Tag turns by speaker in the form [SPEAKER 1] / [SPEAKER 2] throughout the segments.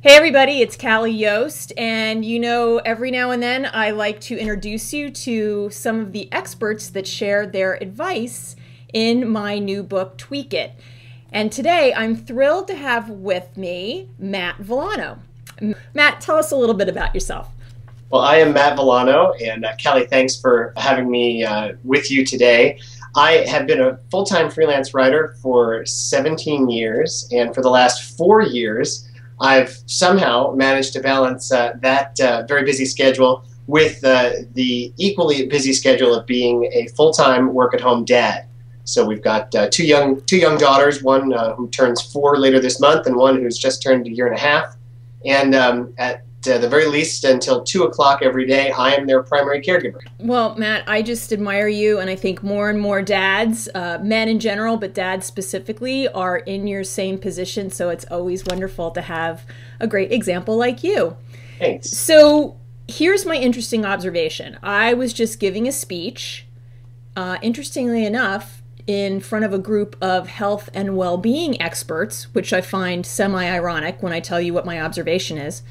[SPEAKER 1] Hey everybody, it's Cali Yost, and every now and then I like to introduce you to some of the experts that share their advice in my new book, Tweak It. And today I'm thrilled to have with me Matt Villano. Matt, tell us a little bit about yourself.
[SPEAKER 2] Well, I am Matt Villano, and Kelly, thanks for having me with you today. I have been a full-time freelance writer for 17 years, and for the last 4 years, I've somehow managed to balance that very busy schedule with the equally busy schedule of being a full-time work-at-home dad. So we've got two young daughters, one who turns 4 later this month, and one who's just turned a year and a half. And at the very least, until 2 o'clock every day, I am their primary caregiver.
[SPEAKER 1] Well, Matt, I just admire you, and I think more and more dads, men in general, but dads specifically, are in your same position, so it's always wonderful to have a great example like you.
[SPEAKER 2] Thanks.
[SPEAKER 1] So here's my interesting observation. I was just giving a speech, interestingly enough, in front of a group of health and well-being experts, which I find semi-ironic when I tell you what my observation is.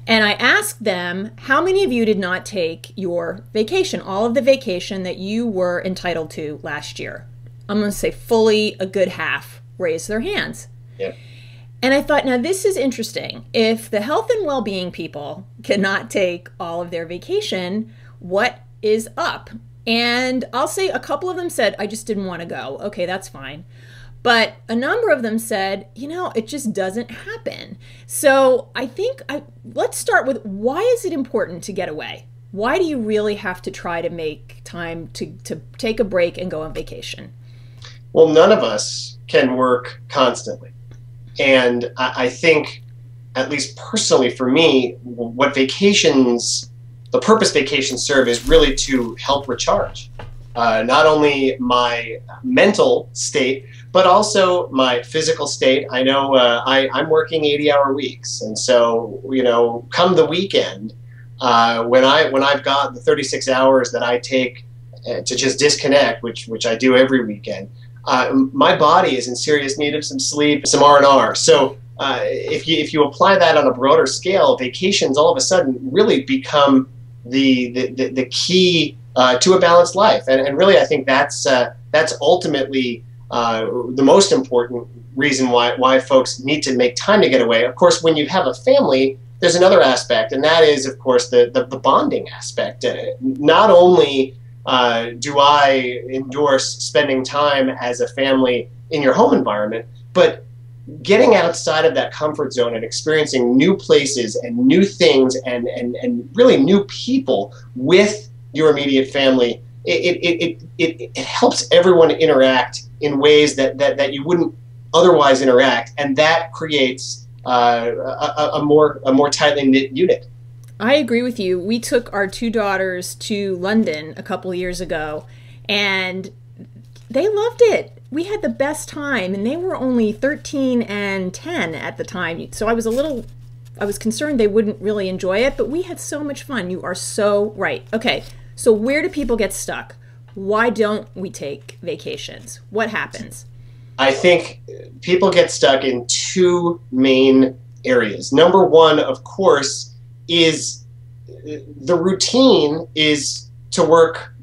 [SPEAKER 1] And I asked them, how many of you did not take your vacation, all of the vacation that you were entitled to last year? I'm going to say fully a good half raised their hands.
[SPEAKER 2] Yeah.
[SPEAKER 1] And I thought, now this is interesting. If the health and well-being people cannot take all of their vacation, what is up? And I'll say a couple of them said, I just didn't want to go. Okay, that's fine. But a number of them said, it just doesn't happen. So I think let's start with, why is it important to get away? Why do you really have to try to make time to take a break and go on vacation?
[SPEAKER 2] Well, none of us can work constantly. And I think, at least personally for me, what the purpose vacations serve is really to help recharge. Not only my mental state, but also my physical state. I know I'm working 80-hour weeks, and so come the weekend, when I've got the 36 hours that I take to just disconnect, which I do every weekend, my body is in serious need of some sleep, some R&R. So if you apply that on a broader scale, vacations all of a sudden really become the key to a balanced life, and really I think that's ultimately the most important reason why folks need to make time to get away. Of course, when you have a family, there's another aspect, and that is, of course, the bonding aspect. Not only do I endorse spending time as a family in your home environment, but getting outside of that comfort zone and experiencing new places and new things and really new people with your immediate family, it helps everyone interact in ways that you wouldn't otherwise interact, and that creates a more tightly knit unit.
[SPEAKER 1] I agree with you. We took our 2 daughters to London a couple of years ago, and they loved it. We had the best time, and they were only 13 and 10 at the time, so I was concerned they wouldn't really enjoy it, but we had so much fun. You are so right. Okay, so where do people get stuck? Why don't we take vacations? What happens?
[SPEAKER 2] I think people get stuck in 2 main areas. Number one, of course, is the routine is to work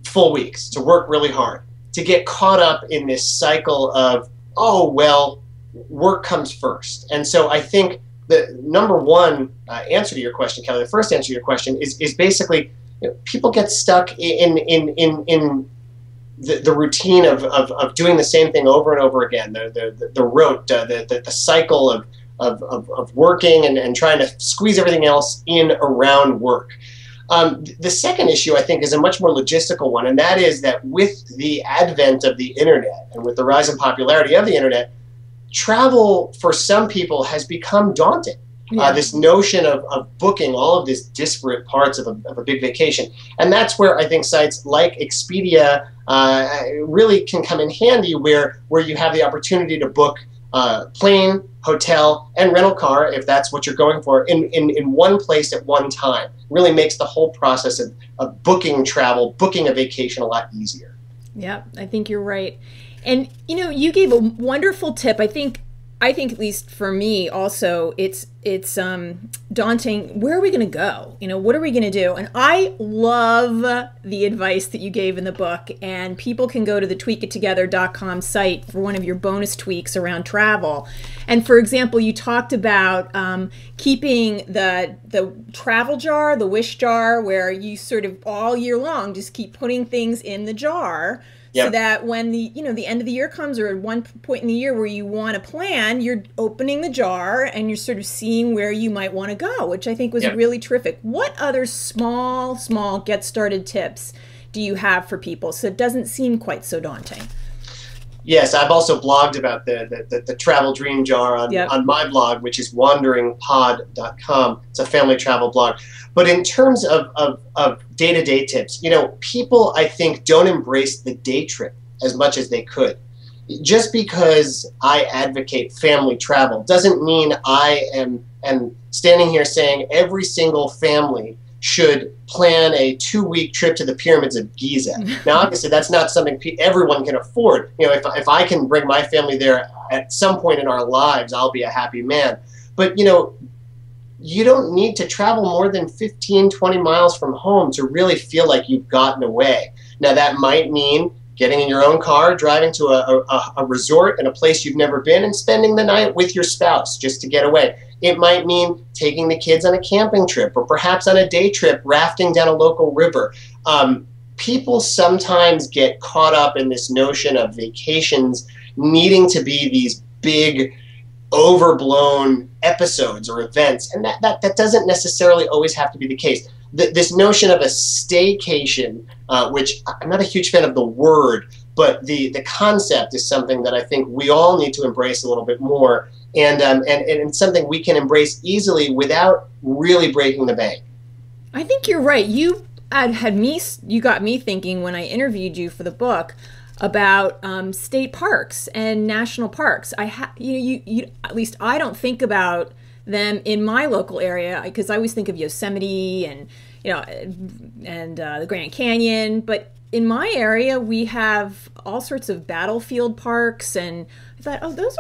[SPEAKER 2] full weeks, to work really hard, to get caught up in this cycle of, oh, well, work comes first. And so I think the number one answer to your question, Kelly, the first answer to your question is basically, people get stuck in the routine of doing the same thing over and over again, the rote, the cycle of working and trying to squeeze everything else in around work. The second issue, I think, is a much more logistical one, and that is that with the advent of the internet and with the rise in popularity of the internet, travel for some people has become daunting. Yeah. This notion of booking all of these disparate parts of a big vacation. And that's where I think sites like Expedia really can come in handy, where you have the opportunity to book plane, hotel, and rental car, if that's what you're going for, in one place at one time. Really makes the whole process of booking travel, booking a vacation, a lot easier.
[SPEAKER 1] Yeah, I think you're right. And you gave a wonderful tip. I think I think, at least for me also, it's daunting. Where are we going to go? You know, what are we going to do? And I love the advice that you gave in the book, and people can go to the tweakittogether.com site for one of your bonus tweaks around travel. And for example, you talked about keeping the travel jar, the wish jar, where you sort of all year long just keep putting things in the jar. Yep. So that when the end of the year comes, or at one point in the year where you want to plan, you're opening the jar and you're sort of seeing where you might want to go, which I think was really terrific. What other small get started tips do you have for people so it doesn't seem quite so daunting?
[SPEAKER 2] Yes, I've also blogged about the travel dream jar on my blog, which is wanderingpod.com. It's a family travel blog. But in terms of day-to-day tips, you know, people, I think, don't embrace the day trip as much as they could. Just because I advocate family travel doesn't mean I am standing here saying every single family should plan a 2-week trip to the pyramids of Giza. Now, obviously, that's not something everyone can afford. You know, if I can bring my family there at some point in our lives, I'll be a happy man. But, you know, you don't need to travel more than 15, 20 miles from home to really feel like you've gotten away. Now, that might mean getting in your own car, driving to a resort in a place you've never been, and spending the night with your spouse just to get away. It might mean taking the kids on a camping trip, or perhaps on a day trip, rafting down a local river. People sometimes get caught up in this notion of vacations needing to be these big, overblown episodes or events, and that doesn't necessarily always have to be the case. This notion of a staycation, which I'm not a huge fan of the word, but the concept is something that I think we all need to embrace a little bit more, and it's something we can embrace easily without really breaking the bank.
[SPEAKER 1] I think you're right. You got me thinking when I interviewed you for the book about state parks and national parks. At least I don't think about them in my local area, because I always think of Yosemite and the Grand Canyon, but in my area we have all sorts of battlefield parks, and I thought, oh, those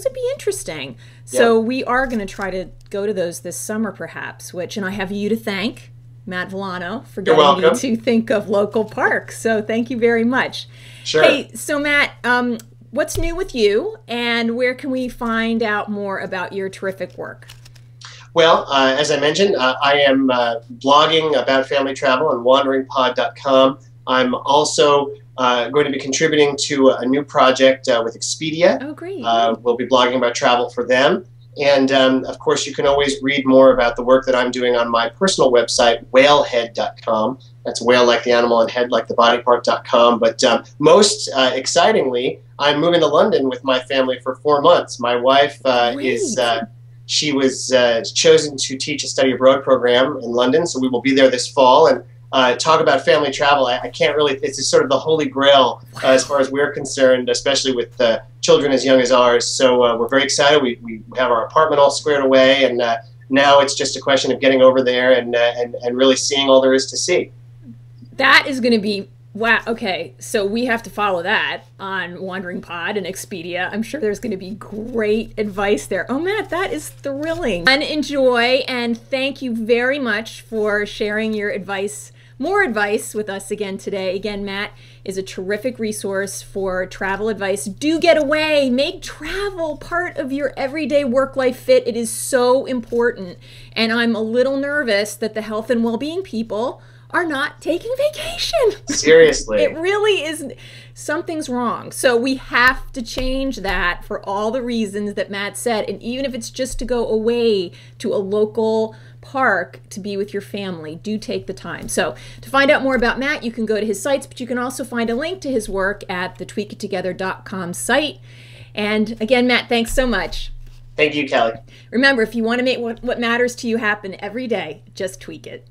[SPEAKER 1] would be interesting. So we are going to try to go to those this summer perhaps, and I have you to thank, Matt Villano, for getting me to think of local parks. So thank you very much.
[SPEAKER 2] Sure.
[SPEAKER 1] Hey, so Matt, what's new with you, and where can we find out more about your terrific work?
[SPEAKER 2] Well, as I mentioned, I am blogging about family travel on wanderingpod.com. I'm also going to be contributing to a new project with Expedia.
[SPEAKER 1] Oh, great.
[SPEAKER 2] We'll be blogging about travel for them. And, of course, you can always read more about the work that I'm doing on my personal website, whalehead.com. That's whale like the animal and head like the body part.com. But most excitingly, I'm moving to London with my family for 4 months. My wife she was chosen to teach a study abroad program in London, so we will be there this fall. And talk about family travel, I can't really, it's sort of the holy grail as far as we're concerned, especially with children as young as ours. So we're very excited. We have our apartment all squared away, and now it's just a question of getting over there and really seeing all there is to see. That
[SPEAKER 1] is going to be, wow, okay, so we have to follow that on Wandering Pod and Expedia. I'm sure there's going to be great advice there. Oh, Matt, that is thrilling. And enjoy, and thank you very much for sharing your advice, more advice with us again today. Again, Matt is a terrific resource for travel advice. Do get away. Make travel part of your everyday work-life fit. It is so important. And I'm a little nervous that the health and well-being people are not taking vacation.
[SPEAKER 2] Seriously.
[SPEAKER 1] It really is. Something's wrong. So we have to change that for all the reasons that Matt said. And even if it's just to go away to a local park to be with your family, do take the time. So to find out more about Matt, you can go to his sites, but you can also find a link to his work at the tweakittogether.com site. And again, Matt, thanks so much.
[SPEAKER 2] Thank you, Kelly.
[SPEAKER 1] Remember, if you want to make what matters to you happen every day, just tweak it.